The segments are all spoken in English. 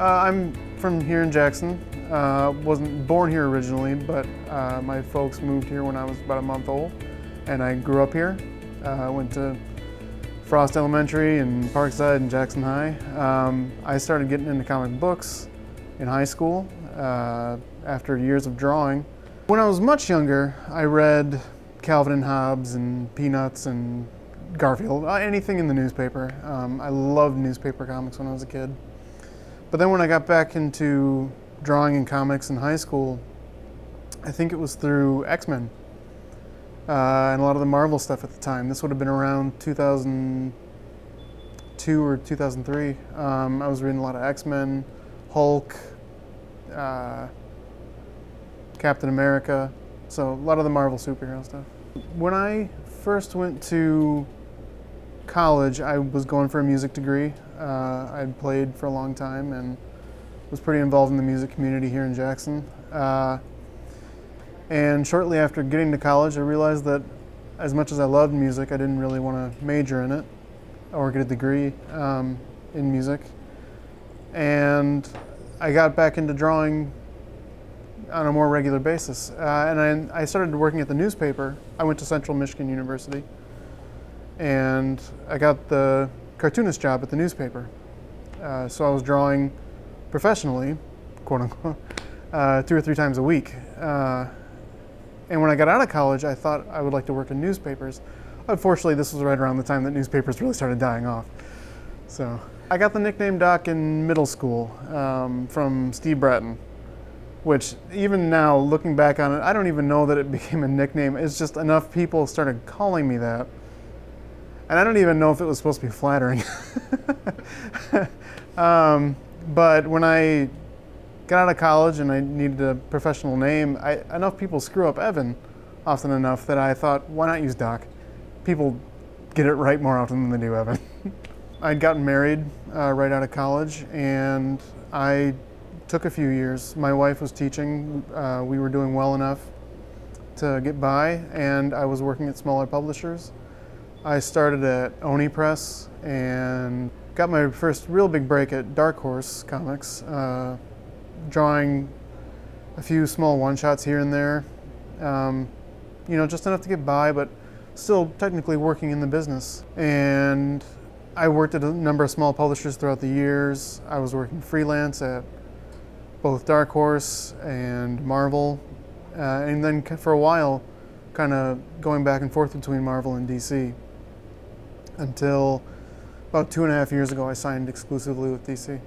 I'm from here in Jackson. Wasn't born here originally, but my folks moved here when I was about a month old, and I grew up here. Went to Frost Elementary and Parkside and Jackson High. I started getting into comic books in high school after years of drawing. When I was much younger, I read Calvin and Hobbes and Peanuts and Garfield, anything in the newspaper. I loved newspaper comics when I was a kid. But then when I got back into drawing and comics in high school, I think it was through X-Men and a lot of the Marvel stuff at the time. This would have been around 2002 or 2003. I was reading a lot of X-Men, Hulk, Captain America, so a lot of the Marvel superhero stuff. When I first went to college, I was going for a music degree. I'd played for a long time and was pretty involved in the music community here in Jackson. And shortly after getting to college, I realized that as much as I loved music, I didn't really want to major in it or get a degree in music. And I got back into drawing on a more regular basis. And I started working at the newspaper. I went to Central Michigan University, and I got the cartoonist job at the newspaper. So I was drawing professionally, quote unquote, 2 or 3 times a week. And when I got out of college, I thought I would like to work in newspapers. Unfortunately, this was right around the time that newspapers really started dying off. So I got the nickname Doc in middle school from Steve Bratton, which even now, looking back on it, I don't even know that it became a nickname. It's just enough people started calling me that. And I don't even know if it was supposed to be flattering. But when I got out of college and I needed a professional name, enough people screw up Evan often enough that I thought, why not use Doc? People get it right more often than they do Evan. I'd gotten married right out of college, and I took a few years. My wife was teaching. We were doing well enough to get by, and I was working at smaller publishers. I started at Oni Press and got my first real big break at Dark Horse Comics, drawing a few small one-shots here and there. You know, just enough to get by, but still technically working in the business. And I worked at a number of small publishers throughout the years. I was working freelance at both Dark Horse and Marvel, and then for a while kind of going back and forth between Marvel and DC, until about 2.5 years ago I signed exclusively with DC.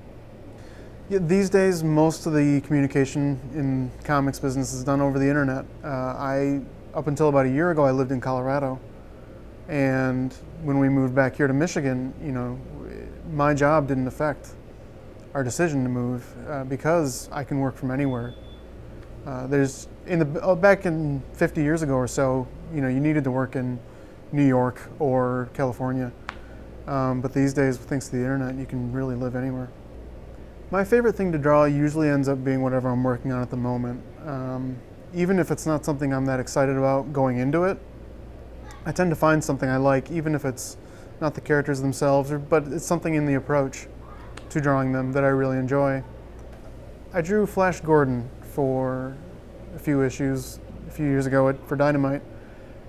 Yeah, these days most of the communication in comics business is done over the internet. Up until about a year ago I lived in Colorado, and when we moved back here to Michigan, you know, my job didn't affect our decision to move because I can work from anywhere. Back in 50 years ago or so, you know, you needed to work in New York or California. But these days, thanks to the internet, you can really live anywhere. My favorite thing to draw usually ends up being whatever I'm working on at the moment. Even if it's not something I'm that excited about going into it, I tend to find something I like, even if it's not the characters themselves, but it's something in the approach to drawing them that I really enjoy. I drew Flash Gordon for a few issues a few years ago for Dynamite,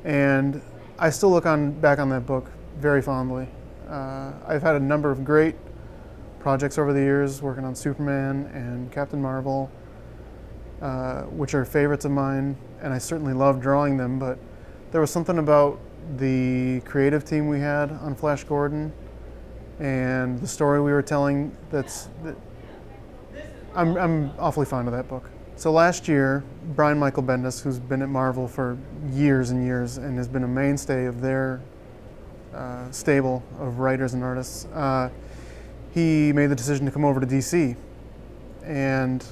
and I still look back on that book very fondly. I've had a number of great projects over the years working on Superman and Captain Marvel, which are favorites of mine, and I certainly love drawing them, but there was something about the creative team we had on Flash Gordon and the story we were telling I'm awfully fond of that book. So last year, Brian Michael Bendis, who's been at Marvel for years and years and has been a mainstay of their stable of writers and artists, he made the decision to come over to DC. And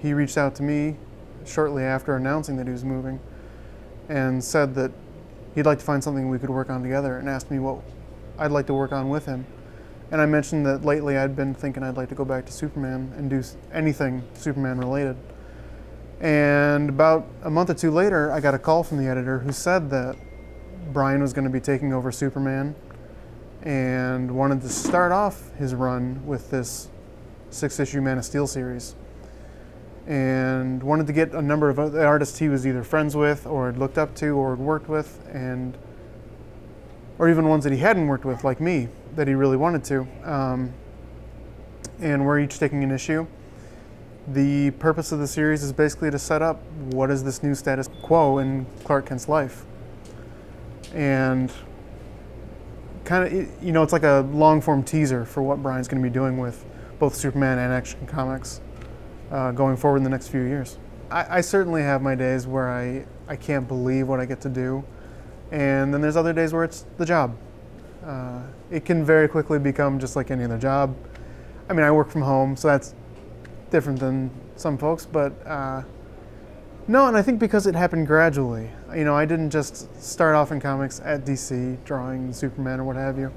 he reached out to me shortly after announcing that he was moving and said that he'd like to find something we could work on together, and asked me what I'd like to work on with him. And I mentioned that lately I'd been thinking I'd like to go back to Superman and do anything Superman related. And about a month or two later, I got a call from the editor who said that Brian was going to be taking over Superman and wanted to start off his run with this 6-issue Man of Steel series, and wanted to get a number of other artists he was either friends with or had looked up to or had worked with, or even ones that he hadn't worked with, like me, that he really wanted to. And we're each taking an issue. The purpose of the series is basically to set up what is this new status quo in Clark Kent's life. And kind of, you know, it's like a long-form teaser for what Brian's going to be doing with both Superman and Action Comics going forward in the next few years. I certainly have my days where I can't believe what I get to do, and then there's other days where it's the job. It can very quickly become just like any other job. I mean, I work from home, so that's different than some folks, but no, and I think because it happened gradually. You know, I didn't just start off in comics at DC drawing Superman or what have you.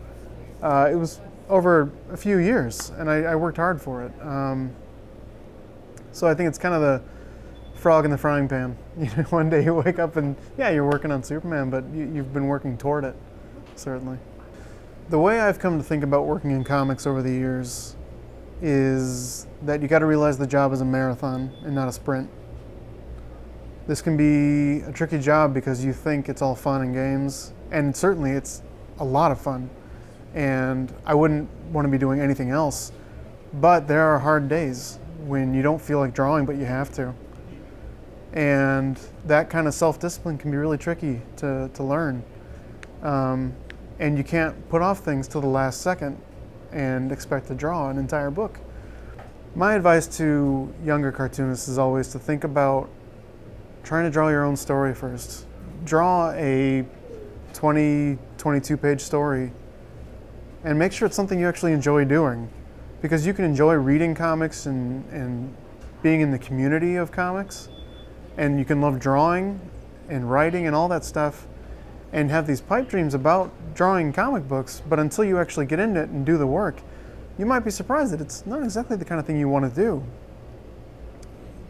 It was over a few years, and I worked hard for it. So I think it's kind of the frog in the frying pan. You know, one day you wake up and, yeah, you're working on Superman, but you've been working toward it, certainly. The way I've come to think about working in comics over the years is that you got to realize the job is a marathon and not a sprint. This can be a tricky job because you think it's all fun and games, and certainly it's a lot of fun, and I wouldn't want to be doing anything else, but there are hard days when you don't feel like drawing but you have to, and that kind of self-discipline can be really tricky to learn, and you can't put off things till the last second and expect to draw an entire book. My advice to younger cartoonists is always to think about trying to draw your own story first. Draw a 20, 22-page story and make sure it's something you actually enjoy doing, because you can enjoy reading comics and being in the community of comics, and you can love drawing and writing and all that stuff and have these pipe dreams about drawing comic books, but until you actually get into it and do the work, you might be surprised that it's not exactly the kind of thing you want to do.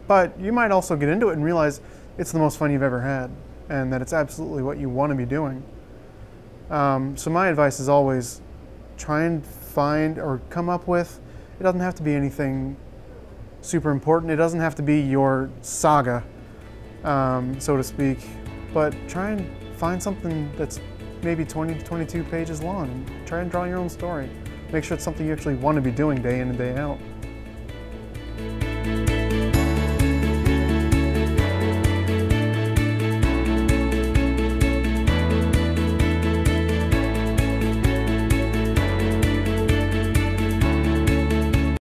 But you might also get into it and realize it's the most fun you've ever had, and that it's absolutely what you want to be doing. So my advice is always try and find or come up with, it doesn't have to be anything super important, it doesn't have to be your saga, so to speak, but try and find something that's maybe 20 to 22 pages long and try and draw your own story. Make sure it's something you actually want to be doing day in and day out.